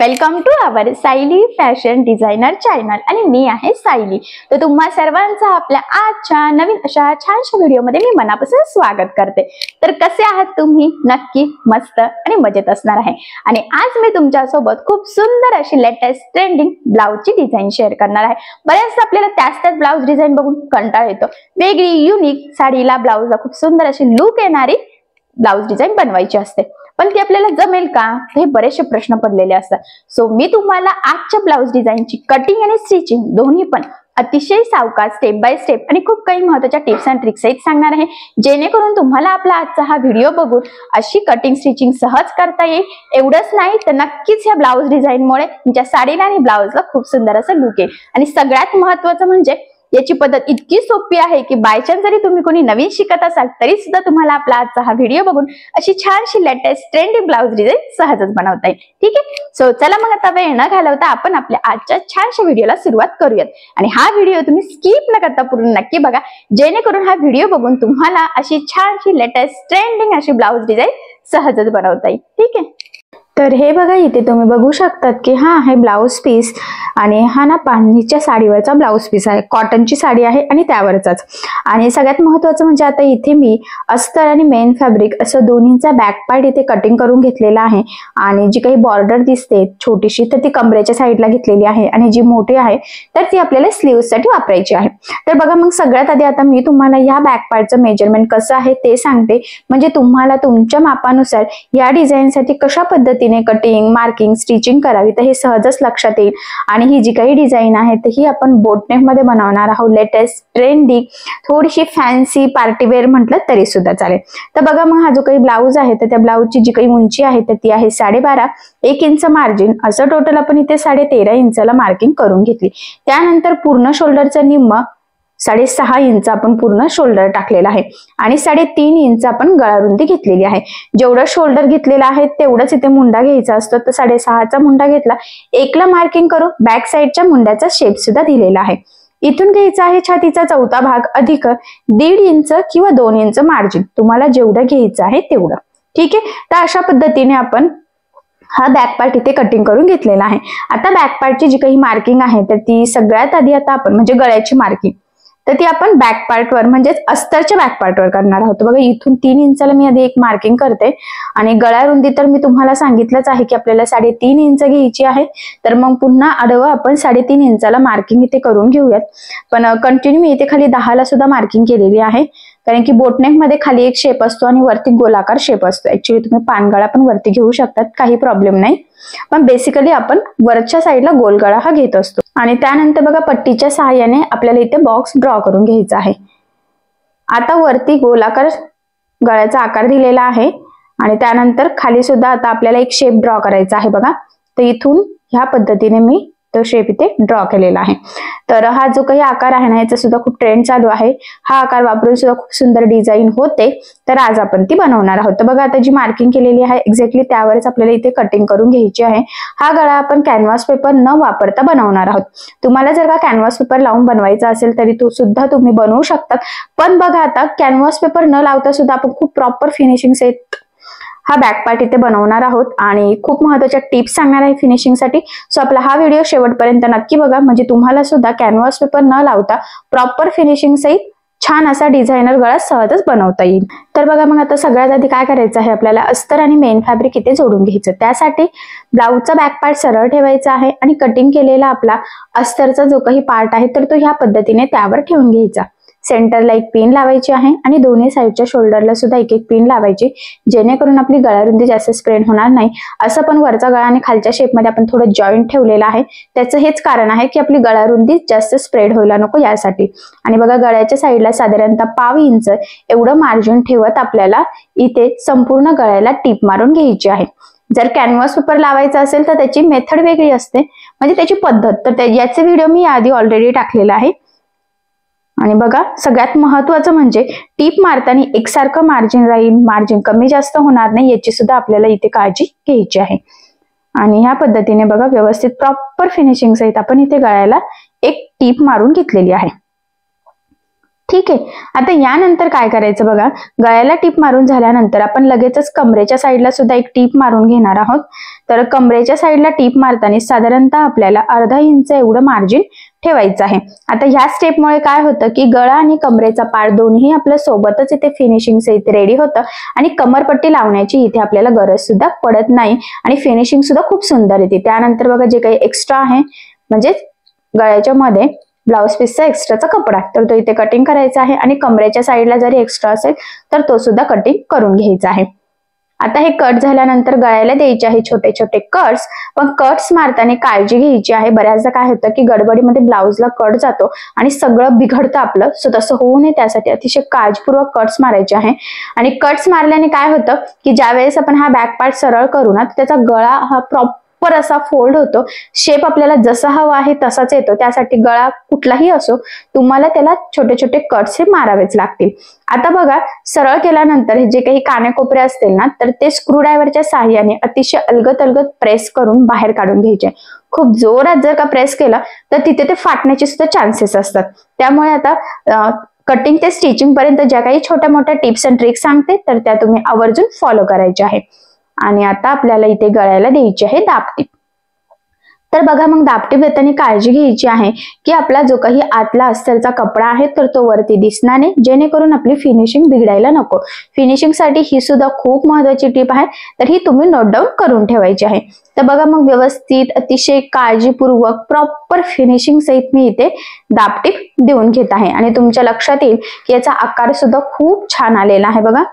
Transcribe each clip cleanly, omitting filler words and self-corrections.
Welcome to our Sayali fashion designer channel आणि मी आहे सायली। तर तुम्हा सर्वांचं आपल्या आजच्या नवीन अशा छानशा व्हिडिओमध्ये मी मनापासून स्वागत करते। तर कसे आहात तुम्ही? नक्की मस्त आणि मजेत असणार आहे। आणि आज मी तुमच्या सोबत खूप सुंदर अशी लेटेस्ट ट्रेंडिंग ब्लाउजची डिझाइन शेअर करणार आहे। बरेच आपल्याला त्याच ब्लाउज डिझाइन बघून कंटाळा येतो। वेगळी युनिक साडीला ब्लाउजला खूप सुंदर अशी लुक येणारी ब्लाउज डिझाइन बनवायची असते, पण ती आपल्याला जमेल का? हे बरेचसे प्रश्न पडलेले असतात। सो मी तुम्हाला आजच्या ब्लाउज डिझाइनची कटिंग आणि स्टिचिंग दोन्ही पण अतिशय सावकाश स्टेप बाय स्टेप आणि खूप काही महत्त्वाच्या टिप्स अँड ट्रिक्स सहित सांगणार आहे, जेणेकरून तुम्हाला आपला आजचा हा व्हिडिओ बघून अशी कटिंग स्टिचिंग सहज करता येईल। एवढंच नाही तर नक्कीच या ब्लाउज डिझाइनमुळे तुमच्या साडीला आणि ब्लाउजला खूप सुंदर असं लुक येईल। आणि सगळ्यात महत्त्वाचं म्हणजे याची पद्धत इतकी सोपी आहे की बाय चान्स जरी तुम्ही कोणी नवीन शिकत असाल तरी सुद्धा तुम्हाला आपला आजचा हा व्हिडिओ बघून अशी छानशी लेटेस्ट ट्रेंडी ब्लाउज डिझाइन सहजच बनवता येईल। ठीक आहे, सो चला मग आता वेळ न घालवता आपण आपल्या आजच्या छानशा व्हिडिओला सुरुवात करूयात। आणि हा व्हिडिओ तुम्ही स्किप न करता पूर्ण नक्की बघा, जेणेकरून हा व्हिडिओ बघून तुम्हाला अशी छानशी लेटेस्ट ट्रेंडिंग अशी ब्लाउज डिझाइन सहजच बनवता येईल। ठीक आहे, तर हे बघा, इथे तुम्ही बघू शकतात की हा आहे ब्लाउज पीस आणि हा ना बांधणीच्या साडीवरचा ब्लाउज पीस आहे। कॉटनची साडी आहे आणि त्यावरचाच। आणि सगळ्यात महत्त्वाचं म्हणजे आता इथे मी अस्तर आणि मेन फॅब्रिक असं दोन्हीचा बॅक पार्ट इथे कटिंग करून घेतलेला आहे। आणि जी काही बॉर्डर दिसते छोटीशी तर ती कमरेच्या साईडला घेतलेली आहे आणि जी मोठी आहे तर ती आपल्याला स्लीव्स साठी वापरायची आहे। तर बघा, मग सगळ्यात आधी आता मी तुम्हाला या बॅक पार्टचं मेजरमेंट कसं आहे ते सांगते, म्हणजे तुम्हाला तुमच्या मापानुसार या डिझाईनसाठी कशा पद्धतीने कटिंग मार्किंग स्टिचिंग करावी तर हे सहजच लक्षात येईल। आणि ही जी काही डिझाइन आहे तर ही आपण बोटनेक मध्ये बनवणार आहोत। लेटेस्ट ट्रेंडी थोडीशी फॅन्सी पार्टीवेअर म्हटलं तरी सुद्धा चालेल। तर बघा, मग हा जो काही ब्लाउज आहे तर त्या ब्लाउजची जी काही उंची आहे तर ती आहे 12.5, 1 इंच मार्जिन असं टोटल आपण इथे 13.5 इंचाला मार्किंग करून घेतली। त्यानंतर पूर्ण शोल्डरचं निम्म 6.5 इंच आपण पूर्ण शोल्डर टाकलेला आहे आणि 3.5 इंच आपण गळारुंदी घेतलेली आहे। जेवढं शोल्डर घेतलेलं आहे तेवढंच इथे मुंडा घ्यायचा असतो, तर 6.5चा मुंडा घेतला। 1ला मार्किंग करू, बॅक साईडच्या मुंड्याचा शेप सुद्धा दिलेला आहे। इथून घ्यायचा आहे छातीचा चौथा भाग अधिक 1.5 इंच किंवा 2 इंच मार्जिन, तुम्हाला जेवढं घ्यायचं आहे तेवढं। ठीक आहे, तर अशा पद्धतीने आपण हा बॅक पार्ट इथे कटिंग करून घेतलेला आहे। आता बॅक पार्टची जी काही मार्किंग आहे तर ती सगळ्यात आधी आता आपण म्हणजे गळ्याची मार्किंग तर ती आपण बॅक पार्टवर म्हणजेच अस्तरच्या बॅक पार्टवर करणार आहोत। बघा, इथून 3 इंचाला मी आधी एक मार्किंग करते आणि गळा रुंदी तर मी तुम्हाला सांगितलंच आहे की आपल्याला 3.5 इंच घ्यायची आहे, तर मग पुन्हा आडवं आपण 3.5 इंचाला मार्किंग इथे करून घेऊयात। पण कंटिन्यू मी इथे खाली 10ला सुद्धा मार्किंग केलेली आहे, कारण की बोटनेक मध्ये खाली एक शेप असतो आणि वरती गोलाकार शेप असतो। ऍक्च्युली तुम्ही पानगळा पण वरती घेऊ शकतात, काही प्रॉब्लेम नाही, पण बेसिकली आपण वरच्या साईडला गोलगळा हा घेत असतो। आणि त्यानंतर बघा, पट्टीच्या सहाय्याने आपल्याला इथे बॉक्स ड्रॉ करून घ्यायचा आहे। आता वरती गोलाकार गळ्याचा आकार दिलेला आहे आणि त्यानंतर खाली सुद्धा आता आपल्याला एक शेप ड्रॉ करायचा आहे। बघा, तर इथून ह्या पद्धतीने मी तो शेप इथे ड्रॉ केलेला आहे। तर हा जो काही आकार आहे ना याचा सुद्धा खूप ट्रेंड चालू आहे। हा आकार वापरून सुद्धा खूप सुंदर डिझाइन होते, तर आज आपण ती बनवणार आहोत। तर बघा, आता जी मार्किंग केलेली आहे एक्झॅक्टली त्यावरच आपल्याला इथे कटिंग करून घ्यायची आहे। हा गळा आपण कॅनव्हास पेपर न वापरता बनवणार आहोत। तुम्हाला जर का कॅनव्हास पेपर लावून बनवायचा असेल तरी तो सुद्धा तुम्ही बनवू शकतात, पण बघा आता कॅनव्हास पेपर न लावता सुद्धा आपण खूप प्रॉपर फिनिशिंग सहित हा बॅक पार्ट इथे बनवणार आहोत आणि खूप महत्त्वाच्या टिप्स सांगणार आहे फिनिशिंग साठी। सो आपला हा व्हिडिओ शेवटपर्यंत नक्की बघा, म्हणजे तुम्हाला सुद्धा कॅनव्हास पेपर न लावता प्रॉपर फिनिशिंग सहित छान असा डिझायनर गळा सहजच बनवता येईल। तर बघा, मग आता सगळ्यात आधी काय करायचं आहे, आपल्याला अस्तर आणि मेन फॅब्रिक इथे जोडून घ्यायचं। त्यासाठी ब्लाउजचा बॅक पार्ट सरळ ठेवायचा आहे आणि कटिंग केलेला आपला अस्तरचा जो काही पार्ट आहे तर तो ह्या पद्धतीने त्यावर ठेवून घ्यायचा। सेंटरला एक पिन लावायची आहे आणि दोन्ही साईडच्या शोल्डरला सुद्धा एक एक पिन लावायची, जेणेकरून आपली गळारुंदी जास्त स्प्रेड होणार नाही। असं पण वरचा गळा आणि खालच्या शेपमध्ये आपण थोडं जॉईंट ठेवलेला आहे, त्याचं हेच कारण आहे की आपली गळारुंदी जास्त स्प्रेड व्हायला नको यासाठी। आणि बघा, गळ्याच्या साईडला साधारणतः 1/2 इंच एवढं मार्जिन ठेवत आपल्याला इथे संपूर्ण गळ्याला टीप मारून घ्यायची आहे। जर कॅनव्हास पेपर लावायचा असेल तर त्याची मेथड वेगळी असते, म्हणजे त्याची पद्धत, तर याचे व्हिडिओ मी आधी ऑलरेडी टाकलेला आहे। आणि बघा, सगळ्यात महत्त्वाचं म्हणजे टीप मारताना एकसारखं मार्जिन राहील, मार्जिन कमी जास्त होणार नाही याची सुद्धा आपल्याला इथे काळजी घ्यायची आहे। आणि ह्या पद्धतीने बघा, व्यवस्थित प्रॉपर फिनिशिंग सहित आपण इथे गळ्याला एक टीप मारून घेतलेली आहे। ठीक आहे. आता यानंतर काय करायचं बघा, गळ्याला टीप मारून झाल्यानंतर आपण लगेचच कमरेच्या साईडला सुद्धा एक टीप मारून घेणार आहोत. तर कमरेच्या साईडला टीप मारताना साधारणतः आपल्याला अर्धा इंच एवढं मार्जिन ठेवायचं आहे. आता ह्या स्टेपमुळे काय होतं की गळा आणि कमरेचा पार्ट दोन्ही आपल्या सोबतच इथे फिनिशिंगचं इथे रेडी होतं आणि कमरपट्टी लावण्याची इथे आपल्याला गरज सुद्धा पडत नाही आणि फिनिशिंग सुद्धा खूप सुंदर येते. त्यानंतर बघा जे काही एक्स्ट्रा आहे म्हणजे गळ्याच्या मध्ये ब्लाउज पीसचा एक्स्ट्राचा कपडा तर तो इथे कटिंग करायचा आहे आणि कमरेच्या साईडला जरी एक्स्ट्रा असेल तर तो सुद्धा कटिंग करून घ्यायचा आहे. आता हे कट झाल्यानंतर गळ्याला द्यायचे आहे छोटे छोटे कट्स. पण कट्स मारताना काळजी घ्यायची आहे. बऱ्याचदा काय होतं की गडबडीमध्ये ब्लाउजला कट जातो आणि सगळं बिघडतं आपलं. सो तसं होऊ नये त्यासाठी अतिशय काळजीपूर्वक कट्स मारायचे आहे. आणि कट्स मारल्याने काय होतं की ज्यावेळेस आपण हा बॅक पार्ट सरळ करू ना त्याचा गळा हा प्रॉपर असा फोल्ड होतो. शेप आपल्याला जसा हवा आहे तसाच येतो. त्यासाठी गळा कुठलाही असो तुम्हाला त्याला छोटे छोटे कट्स हे मारावेच लागतील. आता बघा सरळ केल्यानंतर हे जे काही कानेकोपरे असतील ना तर ते स्क्रूड्रायव्हरच्या साहाय्याने अतिशय अलगद अलगद प्रेस करून बाहेर काढून घ्यायचे. खूप जोरात जर का प्रेस केला तर तिथे ते फाटण्याचे सुद्धा चान्सेस असतात. त्यामुळे आता कटिंग ते स्टिचिंग पर्यंत ज्या काही छोट्या मोठ्या टिप्स अँड ट्रिक्स सांगते तर त्या तुम्ही आवर्जून फॉलो करायच्या आहे. आणि आता आपल्याला इथे गळ्याला द्यायची आहे दाबटीप. तर बघा मग दाबटीप देताना काळजी घ्यायची आहे की आपला जो काही आतला अस्तरचा कपडा आहे तर तो वरती दिसणार नाही जेणेकरून आपली फिनिशिंग बिघडायला नको. फिनिशिंग साठी ही सुद्धा खूप महत्वाची टिप आहे तर ही तुम्ही नोट डाऊन करून ठेवायची आहे. तर बघा मग व्यवस्थित अतिशय काळजीपूर्वक प्रॉपर फिनिशिंग सहित मी इथे दाबटीप देऊन घेत आहे आणि तुमच्या लक्षात येईल की याचा आकार सुद्धा खूप छान आलेला आहे. बघा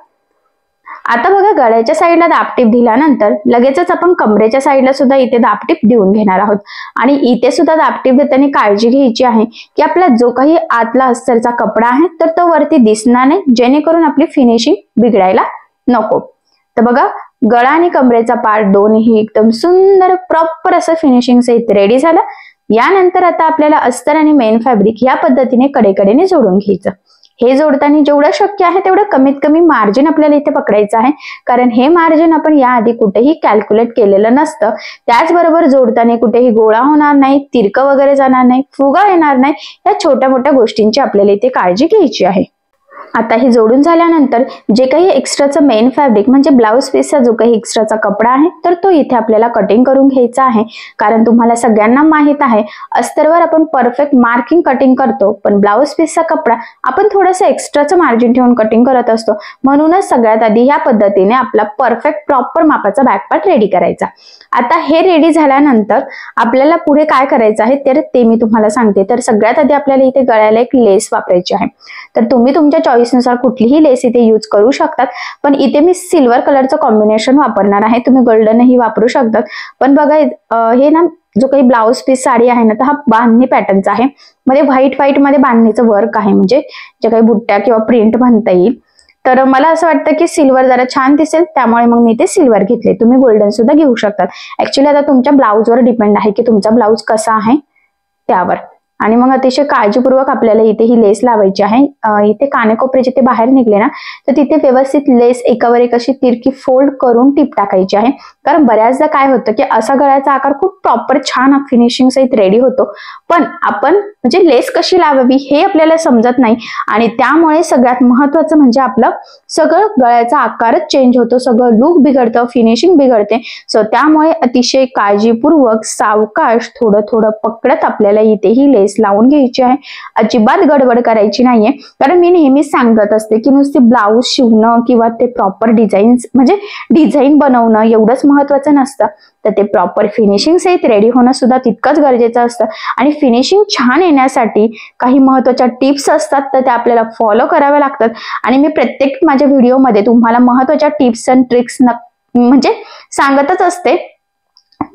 आता बघा गळ्याच्या साईडला दाबटीप दिल्यानंतर लगेचच आपण कमरेच्या साईडला सुद्धा इथे दाबटीप देऊन घेणार आहोत. आणि इथे सुद्धा दाबटीप देताना काळजी घ्यायची आहे की आपला जो काही आतला अस्तरचा कपडा आहे तर तो वरती दिसणार नाही जेणेकरून आपली फिनिशिंग बिघडायला नको. तर बघा गळा आणि कमरेचा पार्ट दोन्ही एकदम सुंदर प्रॉपर असं फिनिशिंग सहित रेडी झालं. यानंतर आता आपल्याला अस्तर आणि मेन फॅब्रिक या पद्धतीने कडेकडेने जोडून घ्यायचं. हे जोडताना जेवढं शक्य आहे तेवढं कमीत कमी मार्जिन आपल्याला इथे पकडायचं आहे कारण हे मार्जिन आपण याआधी कुठेही कॅल्क्युलेट केलेलं नसतं. त्याचबरोबर जोडताना कुठेही गोळा होणार नाही, तिरकं वगैरे जाणार नाही, फुगा येणार नाही. या छोट्या मोठ्या गोष्टींची आपल्याला इथे काळजी घ्यायची आहे. आता हे जोडून झाल्यानंतर जे काही एक्स्ट्राचं मेन फॅब्रिक म्हणजे ब्लाउज पीसचा जो काही एक्स्ट्राचा कपडा आहे तर तो इथे आपल्याला कटिंग करून घ्यायचा आहे. कारण तुम्हाला सगळ्यांना माहित आहे अस्तरवर आपण परफेक्ट मार्किंग कटिंग करतो पण ब्लाउज पीसचा कपडा आपण थोडंसं एक्स्ट्राचं मार्जिन ठेवून कटिंग करत असतो. म्हणूनच सगळ्यात आधी या पद्धतीने आपला परफेक्ट प्रॉपर मापाचा बॅक पार्ट रेडी करायचा. आता हे रेडी झाल्यानंतर आपल्याला पुढे काय करायचं आहे तर ते मी तुम्हाला सांगते. तर सगळ्यात आधी आपल्याला इथे गळ्याला एक लेस वापरायची आहे. तर तुम्ही तुमच्या चॉईस नुसार कुठलीही लेस इथे यूज करू शकतात. पण इथे मी सिल्वर कलरचं कॉम्बिनेशन वापरणार आहे. तुम्ही गोल्डनही वापरू शकतात. पण बघा हे ना जो काही ब्लाउज पीस साडी आहे ना तर हा बांधणी पॅटर्नचा आहे. मध्ये व्हाईट मध्ये बांधणीचं वर्क आहे म्हणजे जे काही बुट्ट्या किंवा प्रिंट म्हणता येईल. तर मला असं वाटतं की सिल्वर जरा छान दिसेल त्यामुळे मग मी ते सिल्वर घेतले. तुम्ही गोल्डन सुद्धा घेऊ शकतात. ऍक्च्युली आता तुमच्या ब्लाउजवर डिपेंड आहे की तुमचा ब्लाउज कसा आहे त्यावर. आणि मग अतिशय काळजीपूर्वक आपल्याला इथे ही लेस लावायची आहे. इथे कानेकोपरे जिथे बाहेर निघले ना तर तिथे व्यवस्थित लेस एकावर एक अशी तिरकी फोल्ड करून टीप टाकायची आहे. कारण बऱ्याचदा काय होतं की असा गळ्याचा आकार खूप प्रॉपर छान फिनिशिंग सहित रेडी होतो पण आपण म्हणजे लेस कशी लावावी हे आपल्याला समजत नाही आणि त्यामुळे सगळ्यात महत्वाचं म्हणजे आपलं सगळं गळ्याचा आकारच चेंज होतो, सगळं लुक बिघडतं, फिनिशिंग बिघडते. सो त्यामुळे अतिशय काळजीपूर्वक सावकाश थोडं थोडं पकडत आपल्याला इथे ही लेस लावून घ्यायची आहे. अजिबात गडबड करायची नाहीये. कारण मी नेहमीच सांगत असते की नुसती ब्लाउज शिवणं किंवा ते प्रॉपर डिझाईन बनवणं एवढंच महत्वाचं नसतं तर ते प्रॉपर फिनिशिंग सहित रेडी होणं सुद्धा तितकंच गरजेचं असतं. आणि फिनिशिंग छान येण्यासाठी काही महत्वाच्या टिप्स असतात तर त्या आपल्याला फॉलो कराव्या लागतात. आणि मी प्रत्येक माझ्या व्हिडिओमध्ये तुम्हाला महत्वाच्या टिप्स अँड ट्रिक्स म्हणजे सांगतच असते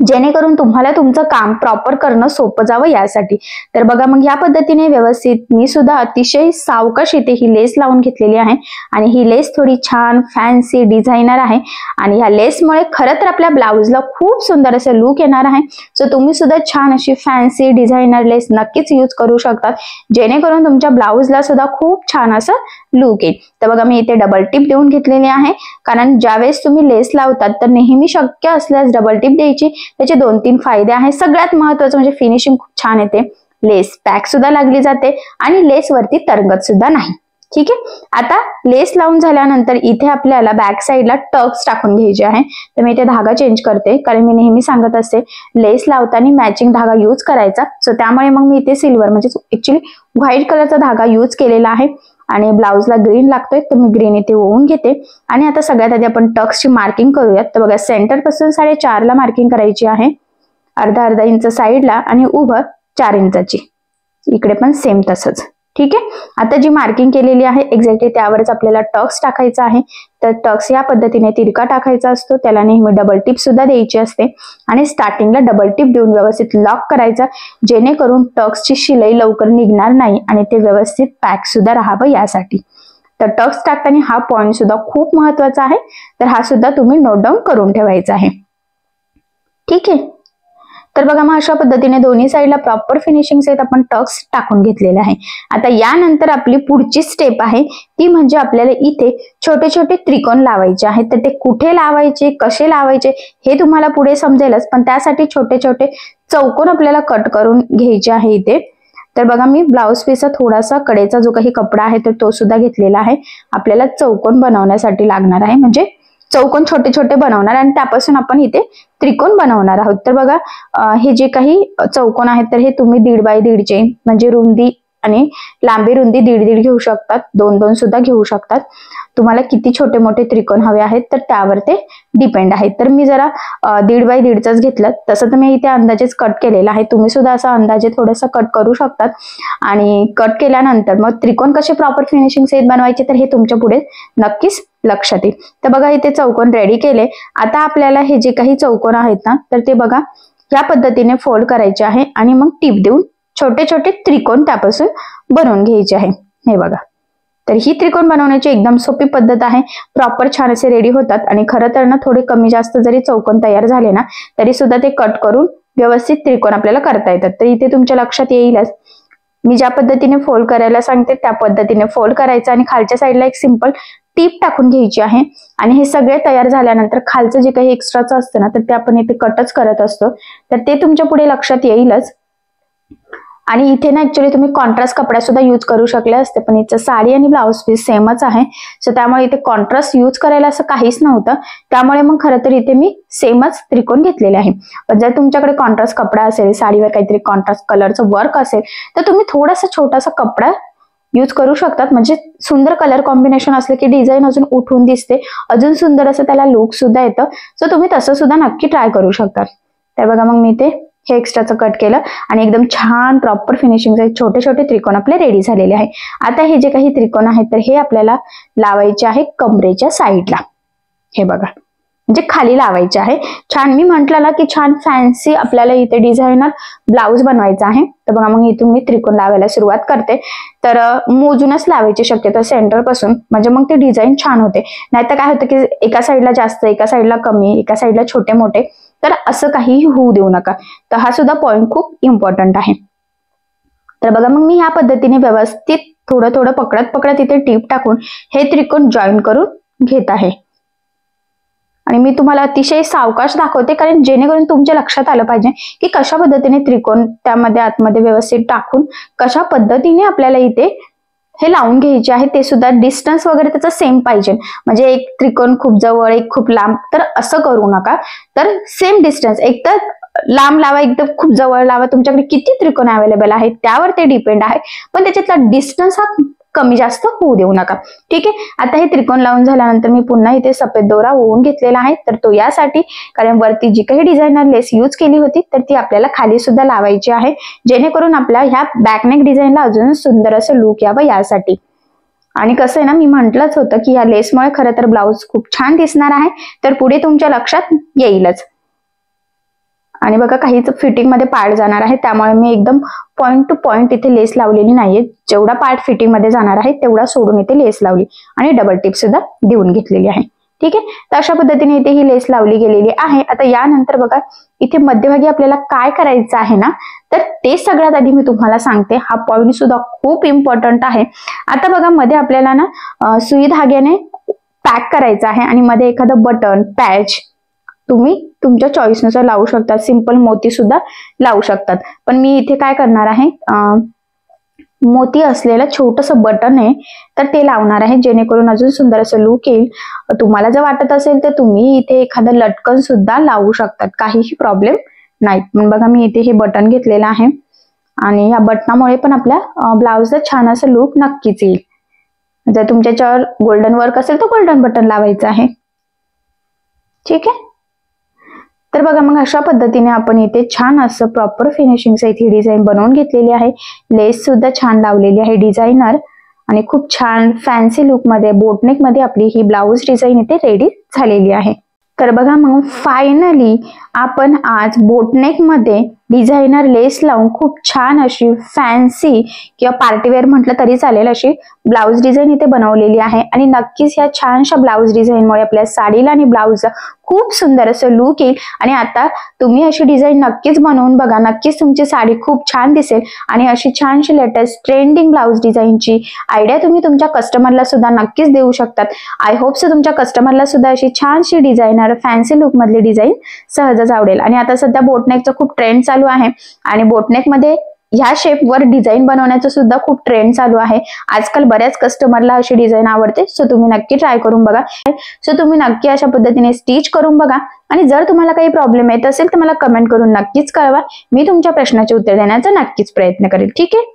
जेणेकरून तुम्हाला तुमचं काम प्रॉपर करणं सोपं जावं यासाठी. तर बघा मग या पद्धतीने व्यवस्थित मी सुद्धा अतिशय सावकाश इथे ही लेस लावून घेतलेली आहे. आणि ही लेस थोडी छान फॅन्सी डिझायनर आहे आणि ह्या लेसमुळे खरं तर आपल्या ब्लाउजला खूप सुंदर असं लुक येणार आहे. सो तुम्ही सुद्धा छान अशी फॅन्सी डिझायनर लेस नक्कीच यूज करू शकतात जेणेकरून तुमच्या ब्लाउजला सुद्धा खूप छान असं लुक येईल. तर बघा मी इथे डबल टिप देऊन घेतलेली आहे कारण ज्यावेळेस तुम्ही लेस लावतात तर नेहमी शक्य असल्यास डबल टिप द्यायची. त्याचे 2-3 फायदे आहेत. सगळ्यात महत्वाचं म्हणजे फिनिशिंग खूप छान येते. लेस पॅक सुद्धा लागली जाते आणि लेस वरती तरंगत सुद्धा नाही. ठीक आहे. आता लेस लावून झाल्यानंतर इथे आपल्याला बॅक साईडला टक्स टाकून घ्यायचे आहे. तर मी इथे धागा चेंज करते, कारण मी नेहमी सांगत असते लेस लावताना मॅचिंग धागा यूज करायचा. सो त्यामुळे मग मी इथे सिल्वर म्हणजे ऍक्च्युली व्हाईट कलरचा धागा यूज केलेला आहे आणि ब्लाउजला ग्रीन लागतोय, तर मी ग्रीन इथे ओवून घेते. आणि आता सगळ्यात आधी आपण टक्सची मार्किंग करूयात. तर बघा सेंटर पासून 4.5 ला मार्किंग करायची आहे, अर्धा इंच साईडला आणि उभं 4 इंचाची. इकडे पण सेम तसंच. ठीक आहे. आता जी मार्किंग केलेली आहे एक्झॅक्टली त्यावरच आपल्याला टक्स टाकायचा आहे. तर टक्स या पद्धतीने तिरका टाकायचा असतो, त्याला नेहमी डबल टिप सुद्धा द्यायची असते आणि स्टार्टिंगला डबल टिप देऊन व्यवस्थित लॉक करायचा, जेणेकरून टक्सची शिलाई लवकर निघणार नाही आणि ते व्यवस्थित पॅक सुद्धा राहावं यासाठी. तर टक्स टाकताना हा पॉइंट सुद्धा खूप महत्वाचा आहे, तर हा सुद्धा तुम्ही नोट डाऊन करून ठेवायचा आहे. ठीक आहे. तर बघा मग अशा पद्धतीने दोन्ही साईडला प्रॉपर फिनिशिंग सहित आपण टक्स टाकून घेतलेले आहे. आता यानंतर आपली पुढची स्टेप आहे ती म्हणजे आपल्याला इथे छोटे छोटे त्रिकोण लावायचे आहेत. तर ते कुठे लावायचे, कसे लावायचे हे तुम्हाला पुढे समजेलच, पण त्यासाठी छोटे छोटे चौकोन आपल्याला कट करून घ्यायचे आहे इथे. तर बघा मी ब्लाउज पीसचा थोडासा कडेचा जो काही कपडा आहे तर तो सुद्धा घेतलेला आहे. आपल्याला चौकोन बनवण्यासाठी लागणार आहे, म्हणजे चौकोन छोटे छोटे बनवणार आणि त्यापासून आपण इथे त्रिकोण बनवणार आहोत. तर बघा हे जे काही चौकोन आहेत तर हे तुम्ही 1.5 बाय 1.5 म्हणजे रुंदी आणि लांबी रुंदी 1.5 घेऊ शकतात, 2 सुद्धा घेऊ शकतात. तुम्हाला किती छोटे मोठे त्रिकोण हवे आहेत तर त्यावर ते डिपेंड आहे. तर मी जरा 1.5 बाय 1.5च घेतलं. तसं तर मी इथे अंदाजेच कट केलेला आहे, तुम्ही सुद्धा असं अंदाजे थोडंसं कट करू शकतात. आणि कट केल्यानंतर मग त्रिकोण कसे प्रॉपर फिनिशिंग सहित बनवायचे तर हे तुमच्या पुढे नक्कीच लक्षात येईल. तर बघा इथे चौकोन रेडी केले. आता आपल्याला हे जे काही चौकोन आहेत ना तर ते बघा या पद्धतीने फोल्ड करायचे आहे आणि मग टीप देऊन छोटे छोटे त्रिकोण त्यापासून बनवून घ्यायचे आहे. हे बघा, तर ही त्रिकोण बनवण्याची एकदम सोपी पद्धत आहे, प्रॉपर छान असे रेडी होतात. आणि खरं तर ना थोडे कमी जास्त जरी चौकोन तयार झाले ना तरी सुद्धा ते कट करून व्यवस्थित त्रिकोण आपल्याला करता येतात. तर इथे तुमच्या लक्षात येईलच, मी ज्या पद्धतीने फोल्ड करायला सांगते त्या पद्धतीने फोल्ड करायचं आणि खालच्या साईडला एक सिंपल टीप टाकून घ्यायची आहे. आणि हे सगळे तयार झाल्यानंतर खालचं जे काही एक्स्ट्राचं असतं ना तर ते आपण इथे कटच करत असतो, तर ते तुमच्या पुढे लक्षात येईलच. आणि इथे ना ऍक्च्युली तुम्ही कॉन्ट्रास्ट कपडा सुद्धा यूज करू शकले असते, पण इथं साडी आणि ब्लाउज पीस सेमच आहे, सो त्यामुळे इथे कॉन्ट्रास्ट यूज करायला असं काहीच नव्हतं. त्यामुळे मग खरं तर इथे मी सेमच त्रिकोण घेतलेले आहे. पण जर तुमच्याकडे कॉन्ट्रास्ट कपडा असेल, साडीवर काहीतरी कॉन्ट्रास्ट कलरचं वर्क असेल तर तुम्ही थोडासा छोटासा कपडा यूज करू शकतात, म्हणजे सुंदर कलर कॉम्बिनेशन असले की डिझाईन अजून उठून दिसते, अजून सुंदर असं त्याला लुक सुद्धा येतं. सो तुम्ही तसं सुद्धा नक्की ट्राय करू शकता. तर बघा मग मी ते हे एक्स्ट्राचं कट केलं आणि एकदम छान प्रॉपर फिनिशिंगचे छोटे छोटे त्रिकोण आपले रेडी झालेले आहे. आता हे जे काही त्रिकोण आहेत तर हे आपल्याला लावायचे आहे कमरेच्या साईडला. हे बघा, म्हणजे खाली लावायचे आहे. छान मी म्हंटल ना की छान फॅन्सी आपल्याला इथे डिझायनर ब्लाउज बनवायचा आहे. तर बघा मग इथून मी त्रिकोण लावायला सुरुवात करते. तर मोजूनच लावायची शक्यतो सेंटर पासून, म्हणजे मग ते डिझाईन छान होते. नाहीतर काय होतं की एका साईडला जास्त, एका साईडला कमी, एका साईडला छोटे मोठे, तर असं काहीही होऊ देऊ नका. तर हा सुद्धा पॉइंट खूप इम्पॉर्टंट आहे. तर बघा मग मी ह्या पद्धतीने व्यवस्थित थोडं थोडं पकडत पकडत इथे टीप टाकून हे त्रिकोण जॉईन करून घेत आहे. आणि मी तुम्हाला अतिशय सावकाश दाखवते, कारण जेणेकरून तुमच्या लक्षात आलं पाहिजे की कशा पद्धतीने त्रिकोण त्यामध्ये आतमध्ये व्यवस्थित टाकून कशा पद्धतीने आपल्याला इथे हे लावून घ्यायचे आहे. ते सुद्धा डिस्टन्स वगैरे त्याचा सेम पाहिजे, म्हणजे एक त्रिकोण खूप जवळ एक खूप लांब, तर असं करू नका. तर सेम डिस्टन्स, एक तर लांब लावा एकदम खूप जवळ लावा, तुमच्याकडे किती त्रिकोण अवेलेबल आहेत त्यावर ते डिपेंड आहे, पण त्याच्यातला डिस्टन्स हा कमी जास्त होऊ देऊ नका. ठीक आहे. आता हे त्रिकोण लावून झाल्यानंतर मी पुन्हा इथे सफेद दोरा ओवून घेतलेला आहे. तर तो यासाठी, कारण वरती जी काही डिझायनर लेस यूज केली होती तर ती आपल्याला खाली सुद्धा लावायची आहे, जेणेकरून आपल्या ह्या बॅकनेक डिझाईनला अजून सुंदर असं लुक यावं यासाठी. आणि कसं आहे ना, मी म्हटलंच होतं की या लेसमुळे खरं तर ब्लाउज खूप छान दिसणार आहे, तर पुढे तुमच्या लक्षात येईलच. आणि बघा काहीच फिटिंग मध्ये पार्ट जाणार आहे, त्यामुळे मी एकदम पॉइंट टू पॉइंट इथे लेस लावलेली नाहीये. जेवढा पार्ट फिटिंग मध्ये जाणार आहे तेवढा सोडून इथे लेस लावली आणि डबल टिप सुद्धा देऊन घेतलेली आहे. ठीक आहे. तर अशा पद्धतीने इथे ही लेस लावली गेलेली आहे. आता यानंतर बघा इथे मध्यभागी आपल्याला काय करायचं आहे ना, तर ते सगळ्यात आधी मी तुम्हाला सांगते. हा पॉइंट सुद्धा खूप इम्पॉर्टंट आहे. आता बघा मध्ये आपल्याला ना सुई धाग्याने पॅक करायचं आहे आणि मध्ये एखादं बटन पॅच तुम्ही तुमच्या चॉईसनुसार लावू शकतात, सिंपल मोती सुद्धा लावू शकतात. पण मी इथे काय करणार आहे, मोती असलेलं छोटंसं बटन आहे तर ते लावणार आहे, जेणेकरून अजून सुंदर असं लुक येईल. तुम्हाला जर वाटत असेल तर तुम्ही इथे एखादं लटकन सुद्धा लावू शकतात, काहीही प्रॉब्लेम नाही. पण बघा मी इथे हे बटन घेतलेलं आहे आणि या बटनामुळे पण आपल्या ब्लाउजला छान असं लुक नक्कीच येईल. जर तुमच्यावर गोल्डन वर्क असेल तर गोल्डन बटन लावायचं आहे. ठीक आहे. तर बघा मग अशा पद्धतीने आपण इथे छान असं प्रॉपर फिनिशिंगचं इथे डिझाईन बनवून घेतलेली आहे. लेस सुद्धा छान लावलेली आहे डिझायनर आणि खूप छान फॅन्सी लुक मध्ये बोटनेक मध्ये आपली ही ब्लाउज डिझाईन इथे रेडी झालेली आहे. तर बघा मग फायनली आपण आज बोटनेक मध्ये डिझायनर लेस लावून खूप छान अशी फॅन्सी किंवा पार्टीवेअर म्हटलं तरी चालेल अशी ब्लाउज डिझाईन इथे बनवलेली आहे. आणि नक्कीच या छानशा ब्लाउज डिझाईनमुळे आपल्या साडीला आणि ब्लाउजला खूप सुंदर असं लुक येईल. आणि आता तुम्ही अशी डिझाईन नक्कीच बनवून बघा, नक्कीच तुमची साडी खूप छान दिसेल. आणि अशी छानशी लेटेस्ट ट्रेंडिंग ब्लाउज डिझाईनची आयडिया तुम्ही तुमच्या कस्टमरला सुद्धा नक्कीच देऊ शकतात. आय होप सो तुमच्या कस्टमरला सुद्धा अशी छानशी डिझायनर फॅन्सी लुक मधली डिझाईन सहजच आवडेल. आणि आता सध्या बोटनेकचा खूप ट्रेंड चालू आहे आणि बोटनेक मध्ये ह्या शेपवर डिझाईन बनवण्याचं सुद्धा खूप ट्रेंड चालू आहे. आजकाल बऱ्याच कस्टमरला अशी डिझाईन आवडते. सो तुम्ही नक्की ट्राय करून बघा. सो तुम्ही नक्की अशा पद्धतीने स्टिच करून बघा. आणि जर तुम्हाला काही प्रॉब्लेम येत असेल तर मला कमेंट करून नक्कीच कळवा. मी तुमच्या प्रश्नाचे उत्तर देण्याचा नक्कीच प्रयत्न करेल. ठीक आहे.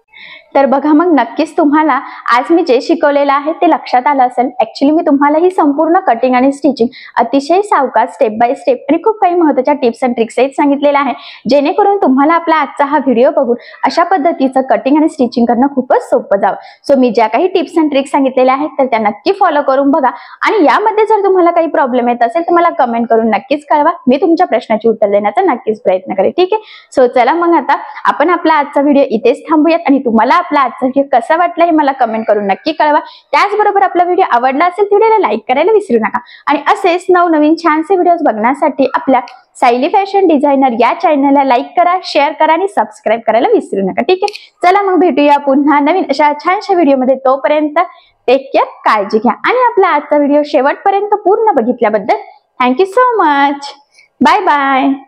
तर बघा मग नक्कीच तुम्हाला आज मी जे शिकवलेलं आहे ते लक्षात आलं असेल. ऍक्च्युली मी तुम्हाला ही संपूर्ण कटिंग आणि स्टिचिंग अतिशय सावकाश स्टेप बाय स्टेप आणि खूप काही महत्त्वाच्या टिप्स अँड ट्रिक्स सांगितलेल्या आहे, जेणेकरून तुम्हाला आपला आजचा हा व्हिडिओ बघून अशा पद्धतीचं कटिंग आणि स्टिचिंग करणं खूपच सोपं जावं. सो मी ज्या काही टिप्स अँड ट्रिक्स सांगितलेल्या आहेत तर त्या नक्की फॉलो करून बघा. आणि यामध्ये जर तुम्हाला काही प्रॉब्लेम येत असेल तर मला कमेंट करून नक्कीच कळवा. मी तुमच्या प्रश्नाचे उत्तर देण्याचा नक्कीच प्रयत्न करेन. ठीक आहे. सो चला मग आता आपण आपला आजचा व्हिडिओ इथेच थांबूयात आणि तुम्हाला आपला आजचा व्हिडिओ कसा वाटला हे मला कमेंट करून नक्की कळवा. त्याचबरोबर आपला व्हिडिओ आवडला असेल तर व्हिडिओला लाईक करायला विसरू नका. आणि असेच नवनवीन छानसे व्हिडिओज बघण्यासाठी आपल्या सायली फॅशन डिझायनर या चॅनलला लाईक करा, शेअर करा आणि सबस्क्राईब करायला विसरू नका. ठीक आहे. चला मग भेटूया पुन्हा नवीन अशा छानशा व्हिडिओमध्ये. तोपर्यंत टेक केअर, काळजी घ्या. आणि आपला आजचा व्हिडिओ शेवटपर्यंत पूर्ण बघितल्याबद्दल thank you so much. Bye bye.